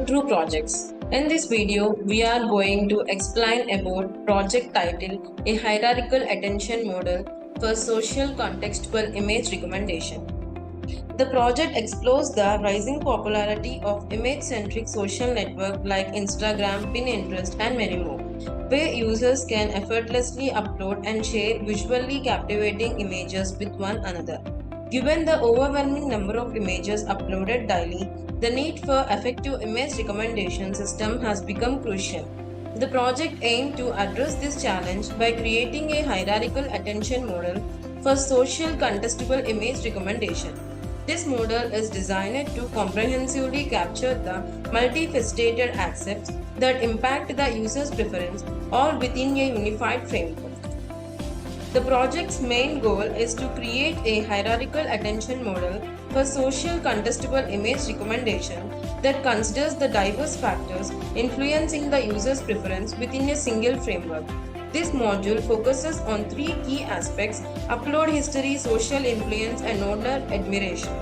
through projects. In this video, we are going to explain about project title A Hierarchical Attention Model for Social Contextual Image Recommendation. The project explores the rising popularity of image-centric social networks like Instagram, Pinterest, and many more, where users can effortlessly upload and share visually captivating images with one another. Given the overwhelming number of images uploaded daily, the need for effective image recommendation system has become crucial. The project aimed to address this challenge by creating a hierarchical attention model for social contestable image recommendation. This model is designed to comprehensively capture the multifaceted aspects that impact the user's preference all within a unified framework. The project's main goal is to create a hierarchical attention model for social contestable image recommendation that considers the diverse factors influencing the user's preference within a single framework. This module focuses on three key aspects: upload history, social influence, and owner admiration,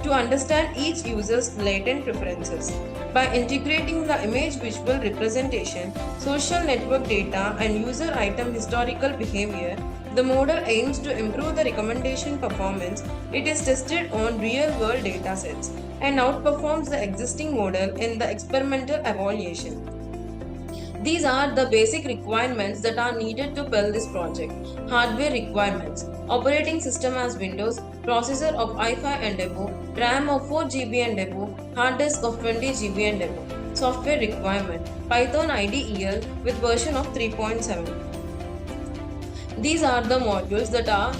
to understand each user's latent preferences. By integrating the image visual representation, social network data, and user item historical behavior, the model aims to improve the recommendation performance. It is tested on real-world datasets and outperforms the existing model in the experimental evaluation. These are the basic requirements that are needed to build this project. Hardware requirements: operating system as Windows, processor of i5 and above, RAM of 4 GB and above, hard disk of 20 GB and above. Software requirement: Python IDE with version of 3.7. These are the modules that are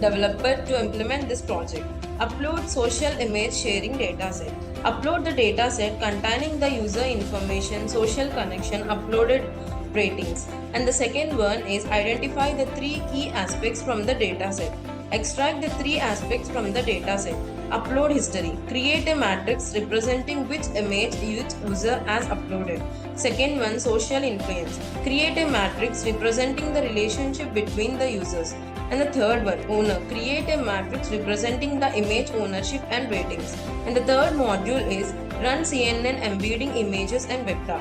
developed to implement this project. Upload social image sharing dataset. Upload the dataset containing the user information, social connection, uploaded ratings. And the second one is identify the three key aspects from the dataset. Extract the three aspects from the dataset. Upload history. Create a matrix representing which image each user has uploaded. Second one, social influence. Create a matrix representing the relationship between the users. And the third one, owner. Create a matrix representing the image ownership and ratings. And the third module is run CNN embedding images and vector.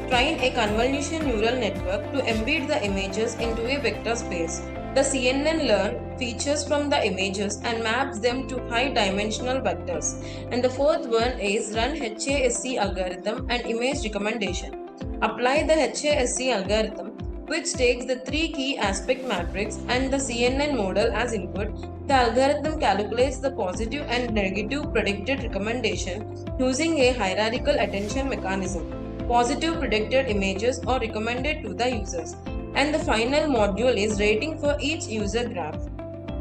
Train a convolution neural network to embed the images into a vector space. The CNN learns features from the images and maps them to high dimensional vectors. And the fourth one is run HASC algorithm and image recommendation. Apply the HASC algorithm, which takes the three key aspect matrix and the CNN model as input. The algorithm calculates the positive and negative predicted recommendation using a hierarchical attention mechanism. Positive predicted images are recommended to the users. And the final module is rating for each user graph.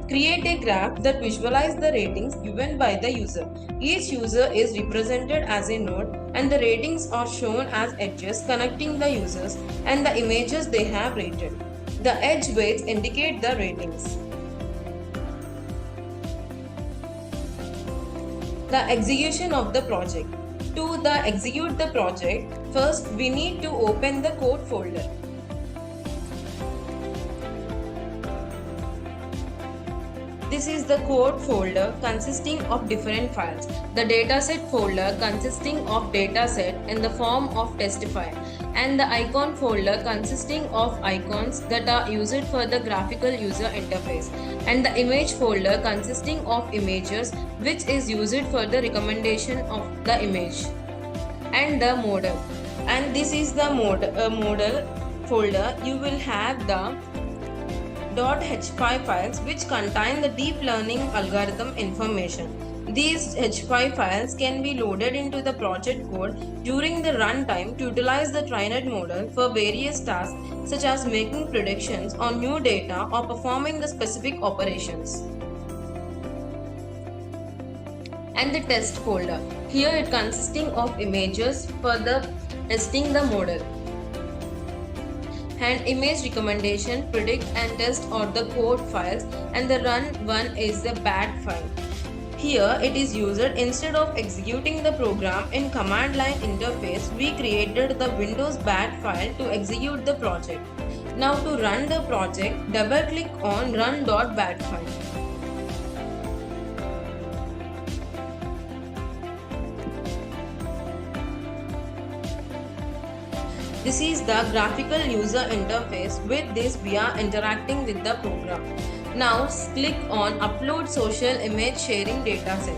Create a graph that visualizes the ratings given by the user. Each user is represented as a node and the ratings are shown as edges connecting the users and the images they have rated. The edge weights indicate the ratings. The execution of the project. To execute the project, first we need to open the code folder. This is the code folder consisting of different files. The dataset folder consisting of dataset in the form of test file, and the icon folder consisting of icons that are used for the graphical user interface, and the image folder consisting of images which is used for the recommendation of the image, and the model. And this is the model folder. You will have the .h5 files which contain the deep learning algorithm information. These h5 files can be loaded into the project code during the runtime to utilize the trained model for various tasks such as making predictions on new data or performing the specific operations. And the test folder. Here it consisting of images for the testing the model. And image recommendation, predict and test are the code files, and the run one is the bad file. Here it is used instead of executing the program in command line interface. We created the Windows bad file to execute the project. Now to run the project, double click on run.bat file. This is the graphical user interface. With this, we are interacting with the program. Now click on Upload Social Image Sharing Dataset.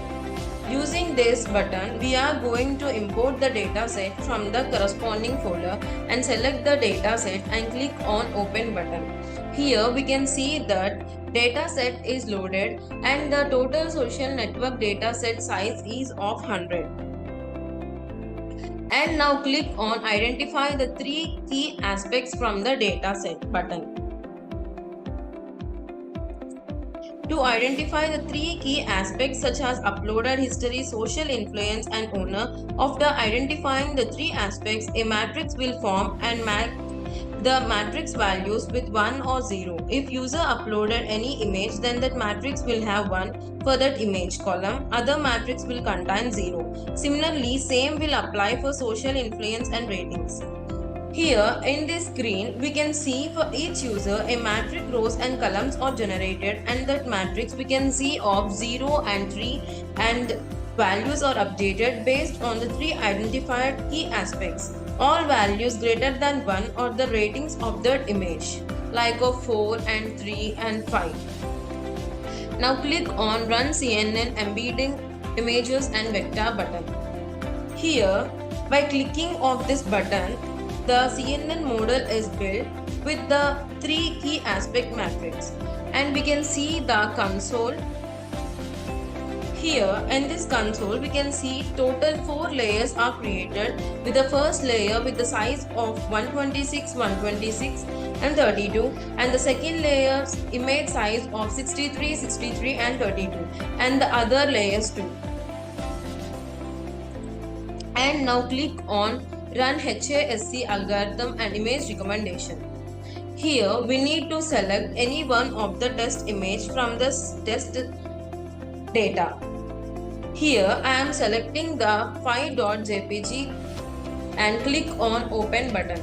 Using this button, we are going to import the dataset from the corresponding folder and select the dataset and click on Open button. Here we can see that dataset is loaded and the total social network dataset size is of 100. And now click on Identify the 3 key aspects from the dataset button. To identify the 3 key aspects such as uploader history, social influence and owner, after identifying the 3 aspects, a matrix will form and match the matrix values with 1 or 0. If user uploaded any image, then that matrix will have 1 for that image column. Other matrix will contain 0. Similarly, same will apply for social influence and ratings. Here in this screen, we can see for each user a matrix rows and columns are generated, and that matrix we can see of 0 and 3, and values are updated based on the 3 identified key aspects. All values greater than 1 are the ratings of that image, like of 4 and 3 and 5. Now click on Run CNN Embedding Images and Vector button. Here, by clicking of this button, the CNN model is built with the 3 key aspect matrix, and we can see the console. Here in this console we can see total 4 layers are created, with the first layer with the size of 126, 126 and 32, and the second layer's image size of 63, 63 and 32, and the other layers too. And now click on Run HASC algorithm and image recommendation. Here we need to select any one of the test image from this test data. Here I am selecting the file.jpg and click on Open button.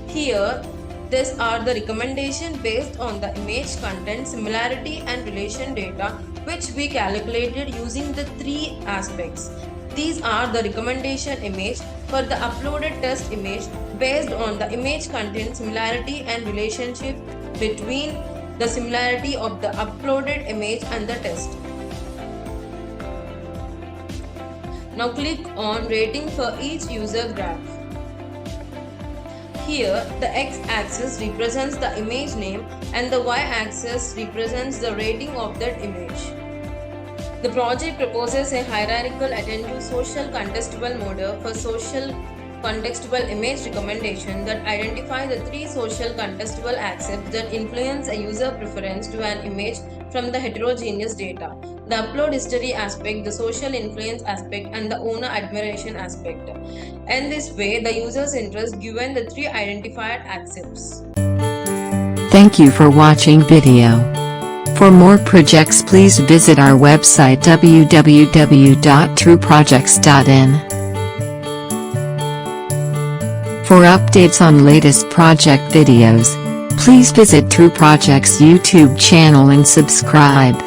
Here these are the recommendation based on the image content, similarity and relation data which we calculated using the 3 aspects. These are the recommendation image for the uploaded test image based on the image content, similarity and relationship between the similarity of the uploaded image and the test. Now click on Rating for each user graph. Here the x-axis represents the image name and the y-axis represents the rating of that image. The project proposes a hierarchical attentive social contextual model for social contextual image recommendation that identify the 3 social contextual aspects that influence a user preference to an image from the heterogeneous data: the upload history aspect, the social influence aspect and the owner admiration aspect. In this way, the user's interest given the 3 identified aspects. Thank you for watching video. For more projects, please visit our website www.trueprojects.in. For updates on latest project videos, please visit True Projects YouTube channel and subscribe.